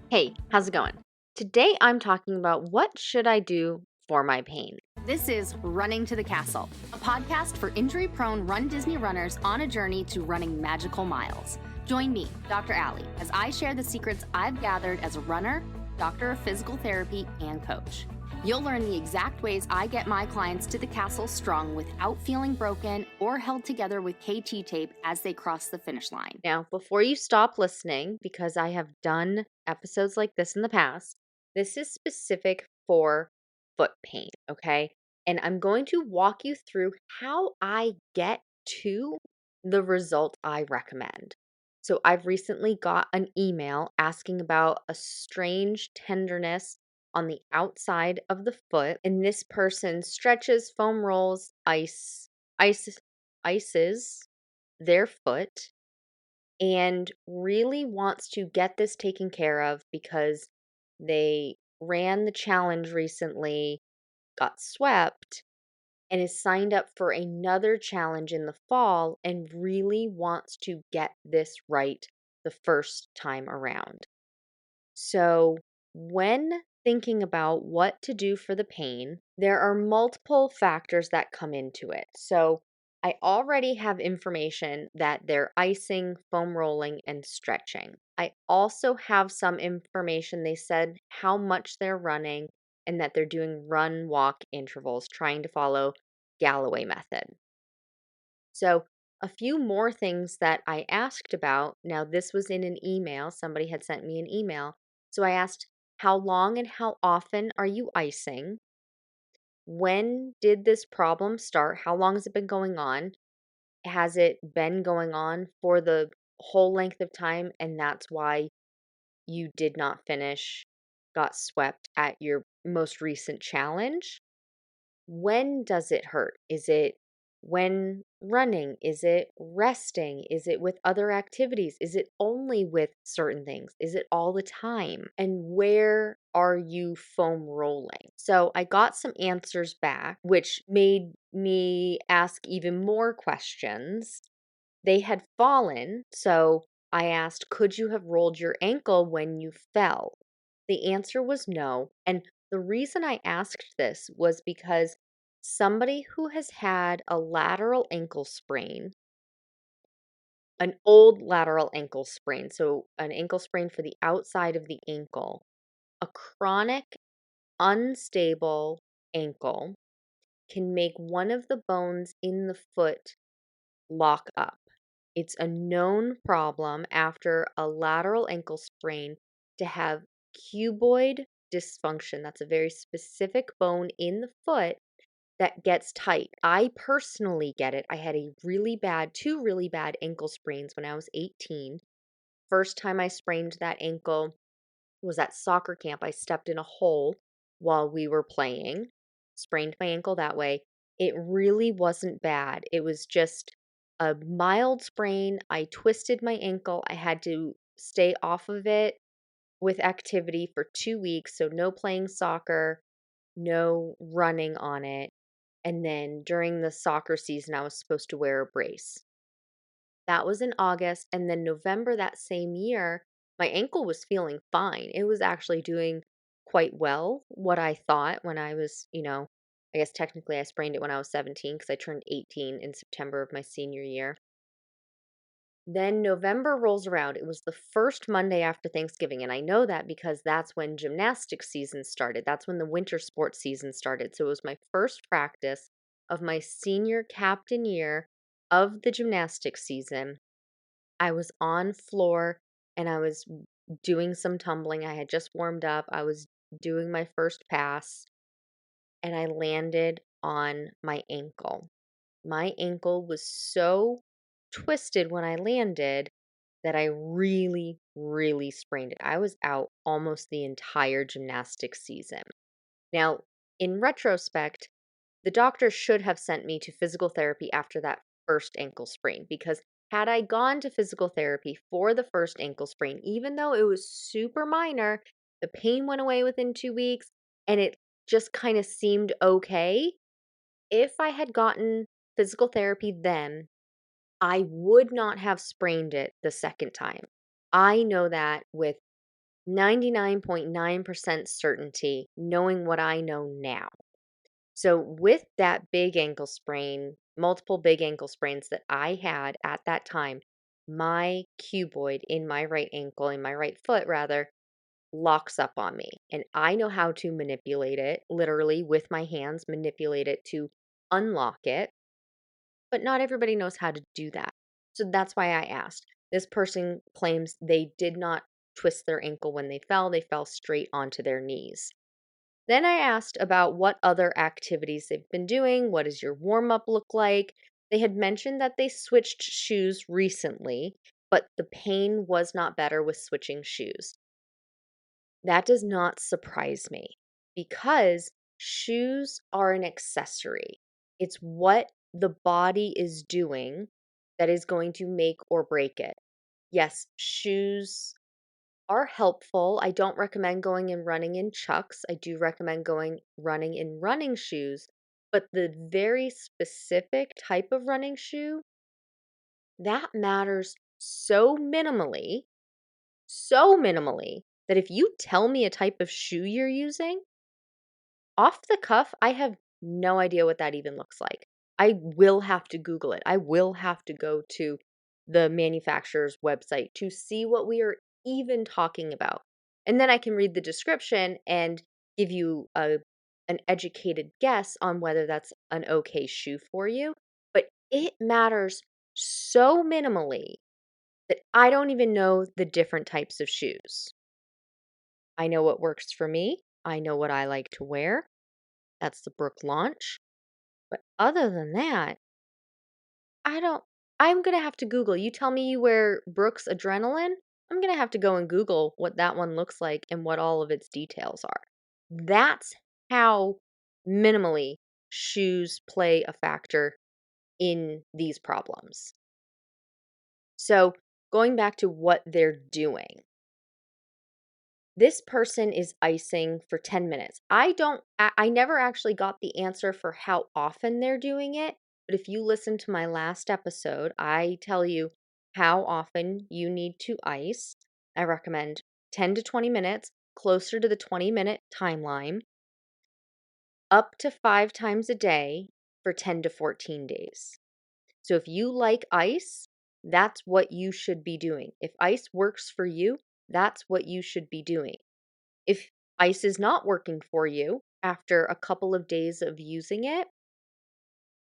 Hey, how's it going? Today I'm talking about what should I do for my pain. This is Running to the Castle, a podcast for injury prone Run Disney runners on a journey to running magical miles. Join me, Dr. Allie, as I share the secrets I've gathered as a runner, doctor of physical therapy, and coach. You'll learn the exact ways I get my clients to the castle strong without feeling broken or held together with KT tape as they cross the finish line. Now, before you stop listening, because I have done episodes like this in the past, this is specific for foot pain, okay? And I'm going to walk you through how I get to the result I recommend. So, I've recently got an email asking about a strange tenderness on the outside of the foot, and this person stretches, foam rolls, ice, ices their foot and really wants to get this taken care of because they ran the challenge recently, got swept, and is signed up for another challenge in the fall and really wants to get this right the first time around. So, when thinking about what to do for the pain, there are multiple factors that come into it. So, I already have information that they're icing, foam rolling, and stretching. I also have some information they said how much they're running and that they're doing run walk intervals, trying to follow Galloway method. So, a few more things that I asked about. Now, this was in an email. Somebody had sent me an email. So, I asked, how long and how often are you icing? When did this problem start? How long has it been going on? Has it been going on for the whole length of time? And that's why you did not finish, got swept at your most recent challenge? When does it hurt? Is it when running? Is it resting? Is it with other activities? Is it only with certain things? Is it all the time? And where are you foam rolling? So I got some answers back, which made me ask even more questions. They had fallen, so I asked, could you have rolled your ankle when you fell? The answer was no. And the reason I asked this was because somebody who has had a lateral ankle sprain, an old lateral ankle sprain, so an ankle sprain for the outside of the ankle, a chronic, unstable ankle can make one of the bones in the foot lock up. It's a known problem after a lateral ankle sprain to have cuboid dysfunction. That's a very specific bone in the foot that gets tight. I personally get it. I had two really bad ankle sprains when I was 18. First time I sprained that ankle was at soccer camp. I stepped in a hole while we were playing, sprained my ankle that way. It really wasn't bad. It was just a mild sprain. I twisted my ankle. I had to stay off of it with activity for 2 weeks. So, no playing soccer, no running on it. And then during the soccer season, I was supposed to wear a brace. That was in August, and then November that same year, my ankle was feeling fine. It was actually doing quite well, what I thought when I was, I guess technically I sprained it when I was 17 because I turned 18 in September of my senior year. Then November rolls around. It was the first Monday after Thanksgiving, and I know that because that's when gymnastics season started. That's when the winter sports season started. So it was my first practice of my senior captain year of the gymnastics season. I was on floor and I was doing some tumbling. I had just warmed up. I was doing my first pass and I landed on my ankle. My ankle was so twisted when I landed that I really, really sprained it. I was out almost the entire gymnastics season. Now, in retrospect, the doctor should have sent me to physical therapy after that first ankle sprain because had I gone to physical therapy for the first ankle sprain, even though it was super minor, the pain went away within 2 weeks and it just kind of seemed okay. If I had gotten physical therapy then, I would not have sprained it the second time. I know that with 99.9% certainty, knowing what I know now. So, with that big ankle sprain, multiple big ankle sprains that I had at that time, my cuboid in my right ankle, in my right foot rather, locks up on me. And I know how to manipulate it, literally with my hands, manipulate it to unlock it. But not everybody knows how to do that. So that's why I asked. This person claims they did not twist their ankle when they fell straight onto their knees. Then I asked about what other activities they've been doing. What does your warm up look like? They had mentioned that they switched shoes recently, but the pain was not better with switching shoes. That does not surprise me because shoes are an accessory. It's what the body is doing that is going to make or break it. Yes, shoes are helpful. I don't recommend going and running in chucks. I do recommend going running in running shoes, but the very specific type of running shoe that matters so minimally that if you tell me a type of shoe you're using, off the cuff, I have no idea what that even looks like. I will have to Google it. I will have to go to the manufacturer's website to see what we are even talking about. And then I can read the description and give you an educated guess on whether that's an okay shoe for you. But it matters so minimally that I don't even know the different types of shoes. I know what works for me. I know what I like to wear. That's the Brook launch. But other than that, I don't I'm gonna have to Google. You tell me you wear Brooks Adrenaline, I'm gonna have to go and Google what that one looks like and what all of its details are. That's how minimally shoes play a factor in these problems. So, going back to what they're doing. This person is icing for 10 minutes. I never actually got the answer for how often they're doing it, but if you listen to my last episode, I tell you how often you need to ice. I recommend 10 to 20 minutes, closer to the 20-minute timeline, up to 5 times a day for 10 to 14 days. So if you like ice, that's what you should be doing. If ice works for you, that's what you should be doing. If ice is not working for you after a couple of days of using it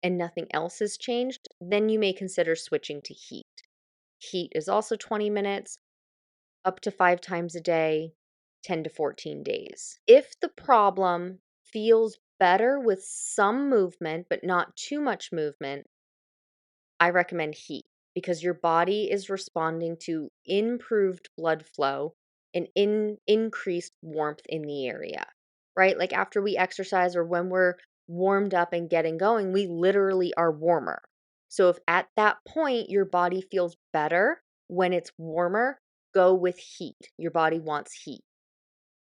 and nothing else has changed, then you may consider switching to heat. Heat is also 20 minutes, up to 5 times a day, 10 to 14 days. If the problem feels better with some movement, but not too much movement, I recommend heat because your body is responding to improved blood flow and increased warmth in the area, right? Like after we exercise or when we're warmed up and getting going, we literally are warmer. So if at that point your body feels better when it's warmer, go with heat. Your body wants heat.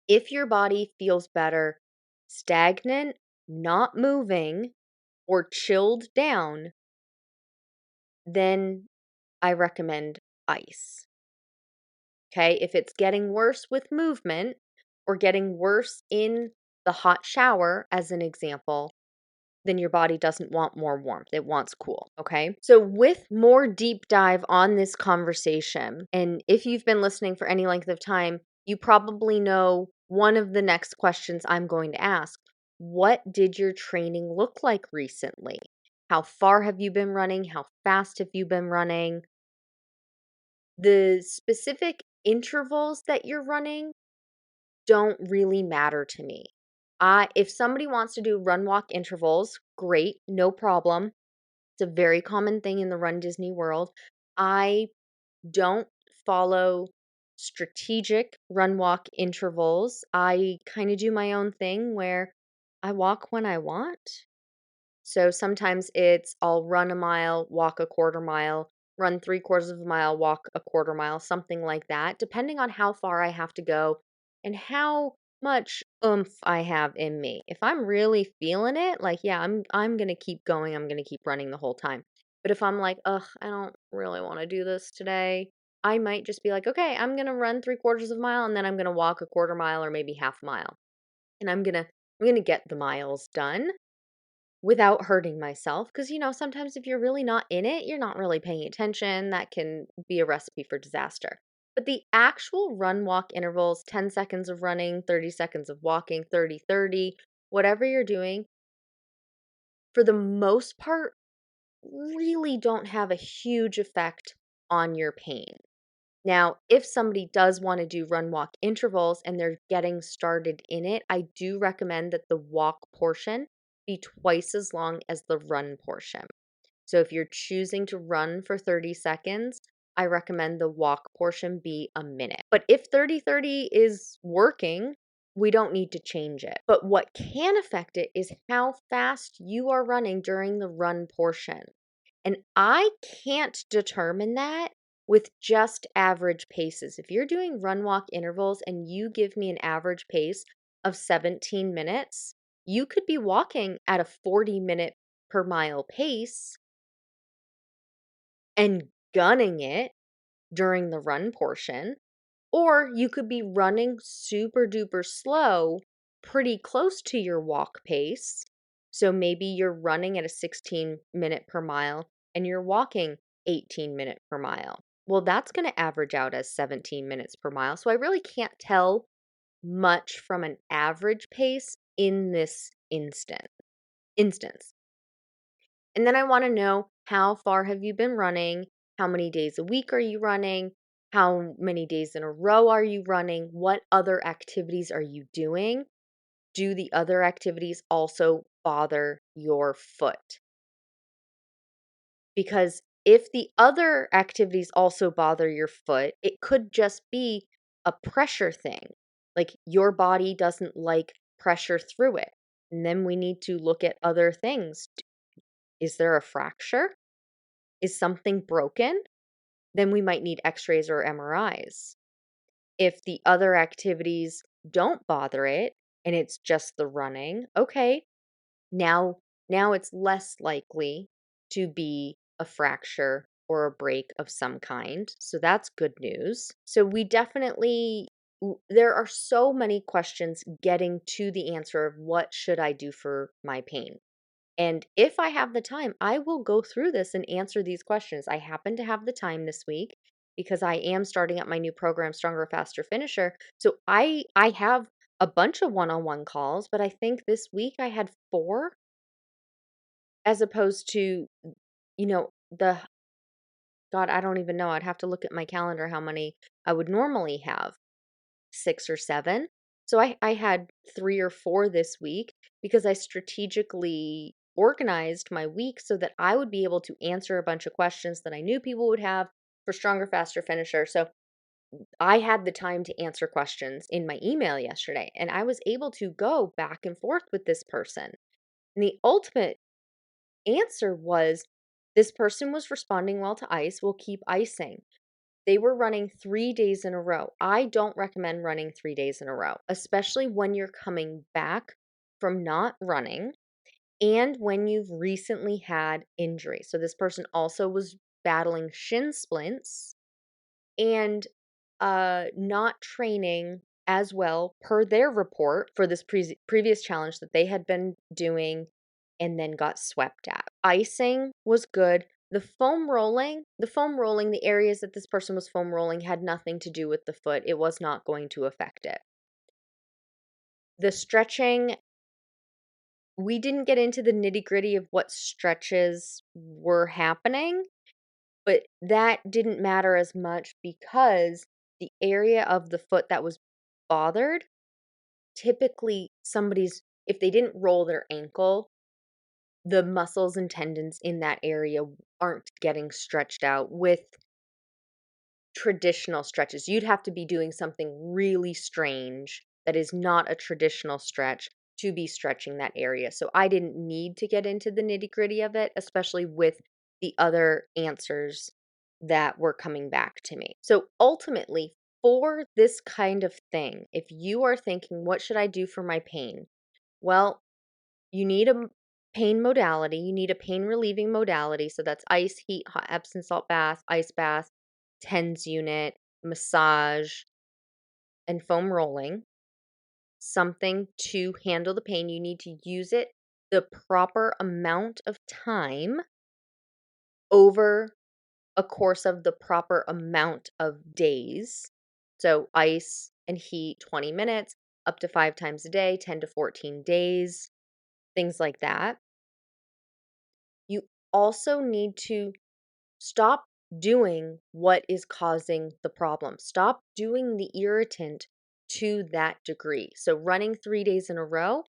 If your body feels better stagnant, not moving, or chilled down, then I recommend ice. Okay. If it's getting worse with movement or getting worse in the hot shower, as an example, then your body doesn't want more warmth. It wants cool. Okay. So, with more deep dive on this conversation, and if you've been listening for any length of time, you probably know one of the next questions I'm going to ask. What did your training look like recently? How far have you been running? How fast have you been running? The specific intervals that you're running don't really matter to me. If somebody wants to do run walk intervals, great, no problem. It's a very common thing in the Run Disney world. I don't follow strategic run walk intervals. I kind of do my own thing where I walk when I want. So sometimes it's I'll run a mile, walk a quarter mile, run 3/4 of a mile, walk a quarter mile, something like that, depending on how far I have to go and how much oomph I have in me. If I'm really feeling it, like yeah, I'm gonna keep going, I'm gonna keep running the whole time. But if I'm like, ugh, I don't really want to do this today, I might just be like, okay, I'm going to run 3/4 of a mile and then I'm going to walk a 1/4 mile or maybe half a mile. And I'm going to get the miles done without hurting myself. Because, sometimes if you're really not in it, you're not really paying attention. That can be a recipe for disaster. But the actual run walk intervals, 10 seconds of running, 30 seconds of walking, 30-30, whatever you're doing, for the most part, really don't have a huge effect on your pain. Now, if somebody does want to do run walk intervals and they're getting started in it, I do recommend that the walk portion be twice as long as the run portion. So if you're choosing to run for 30 seconds, I recommend the walk portion be a minute. But if 30-30 is working, we don't need to change it. But what can affect it is how fast you are running during the run portion. And I can't determine that with just average paces. If you're doing run walk intervals and you give me an average pace of 17 minutes, you could be walking at a 40-minute per mile pace and gunning it during the run portion, or you could be running super duper slow, pretty close to your walk pace. So maybe you're running at a 16-minute per mile and you're walking 18-minute per mile. Well, that's going to average out as 17 minutes per mile. So I really can't tell much from an average pace in this instance. And then I want to know, how far have you been running? How many days a week are you running? How many days in a row are you running? What other activities are you doing? Do the other activities also bother your foot? Because if the other activities also bother your foot, it could just be a pressure thing. Like your body doesn't like pressure through it. And then we need to look at other things. Is there a fracture? Is something broken? Then we might need x-rays or MRIs. If the other activities don't bother it and it's just the running, okay, now it's less likely to be a fracture or a break of some kind. So that's good news. So we definitely there are so many questions getting to the answer of what should I do for my pain. And if I have the time, I will go through this and answer these questions. I happen to have the time this week because I am starting up my new program, Stronger, Faster, Finisher. So I have a bunch of one-on-one calls, but I think this week I had 4 as opposed to, the God, I don't even know. I'd have to look at my calendar how many I would normally have. 6 or 7. So I had 3 or 4 this week because I strategically organized my week so that I would be able to answer a bunch of questions that I knew people would have for Stronger, Faster, Finisher. So I had the time to answer questions in my email yesterday, and I was able to go back and forth with this person. And the ultimate answer was this person was responding well to ice. We'll keep icing. They were running 3 days in a row. I don't recommend running 3 days in a row, especially when you're coming back from not running and when you've recently had injury. So this person also was battling shin splints and not training as well per their report for this previous challenge that they had been doing and then got swept at. Icing was good. The areas that this person was foam rolling had nothing to do with the foot. It was not going to affect it. The stretching, we didn't get into the nitty-gritty of what stretches were happening, but that didn't matter as much because the area of the foot that was bothered, typically if they didn't roll their ankle, the muscles and tendons in that area aren't getting stretched out with traditional stretches. You'd have to be doing something really strange that is not a traditional stretch to be stretching that area. So I didn't need to get into the nitty-gritty of it, especially with the other answers that were coming back to me. So ultimately, for this kind of thing, if you are thinking, what should I do for my pain? Well, you need a pain modality. You need a pain relieving modality. So that's ice, heat, hot Epsom salt bath, ice bath, TENS unit, massage, and foam rolling, something to handle the pain. You need to use it the proper amount of time over a course of the proper amount of days. So, ice and heat 20 minutes, up to 5 times a day, 10 to 14 days, things like that. You also need to stop doing what is causing the problem. Stop doing the irritant to that degree. So, running 3 days in a row,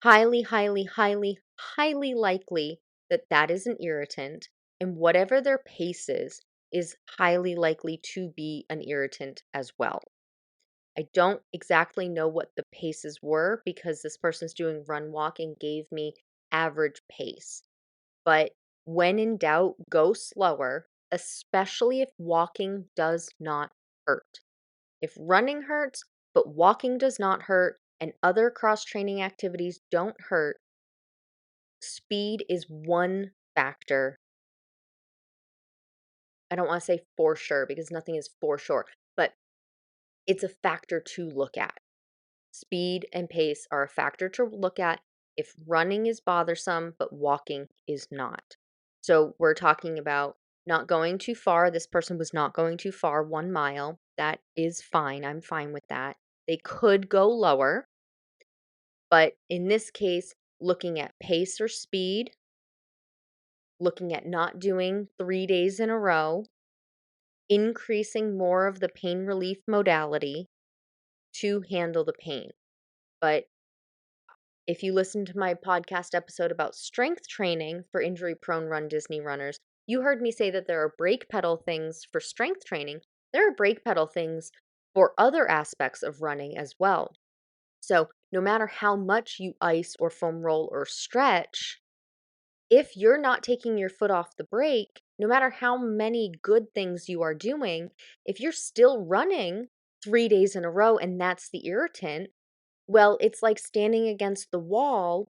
highly, highly, highly, highly likely that that is an irritant. And whatever their pace is highly likely to be an irritant as well. I don't exactly know what the paces were because this person's doing run walk and gave me average pace. But when in doubt, go slower, especially if walking does not hurt. If running hurts, but walking does not hurt, and other cross training activities don't hurt, speed is one factor. I don't want to say for sure because nothing is for sure, but it's a factor to look at. Speed and pace are a factor to look at if running is bothersome, but walking is not. So we're talking about not going too far. This person was not going too far, 1 mile. That is fine. I'm fine with that. They could go lower, but in this case, looking at pace or speed, looking at not doing 3 days in a row, increasing more of the pain relief modality to handle the pain. But if you listen to my podcast episode about strength training for injury prone Run Disney runners, you heard me say that there are brake pedal things for strength training. There are brake pedal things for other aspects of running as well. So, no matter how much you ice or foam roll or stretch, if you're not taking your foot off the brake, no matter how many good things you are doing, if you're still running 3 days in a row and that's the irritant, well, it's like standing against the wall,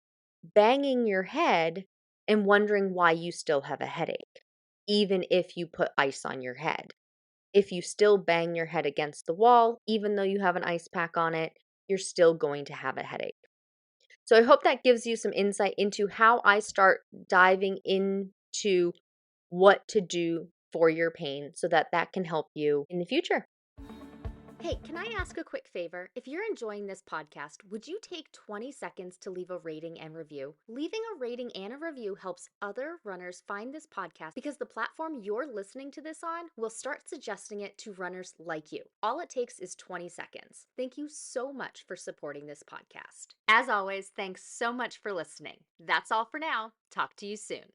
banging your head, and wondering why you still have a headache, even if you put ice on your head. If you still bang your head against the wall, even though you have an ice pack on it, you're still going to have a headache. So I hope that gives you some insight into how I start diving into what to do for your pain so that that can help you in the future. Hey, can I ask a quick favor? If you're enjoying this podcast, would you take 20 seconds to leave a rating and review? Leaving a rating and a review helps other runners find this podcast because the platform you're listening to this on will start suggesting it to runners like you. All it takes is 20 seconds. Thank you so much for supporting this podcast. As always, thanks so much for listening. That's all for now. Talk to you soon.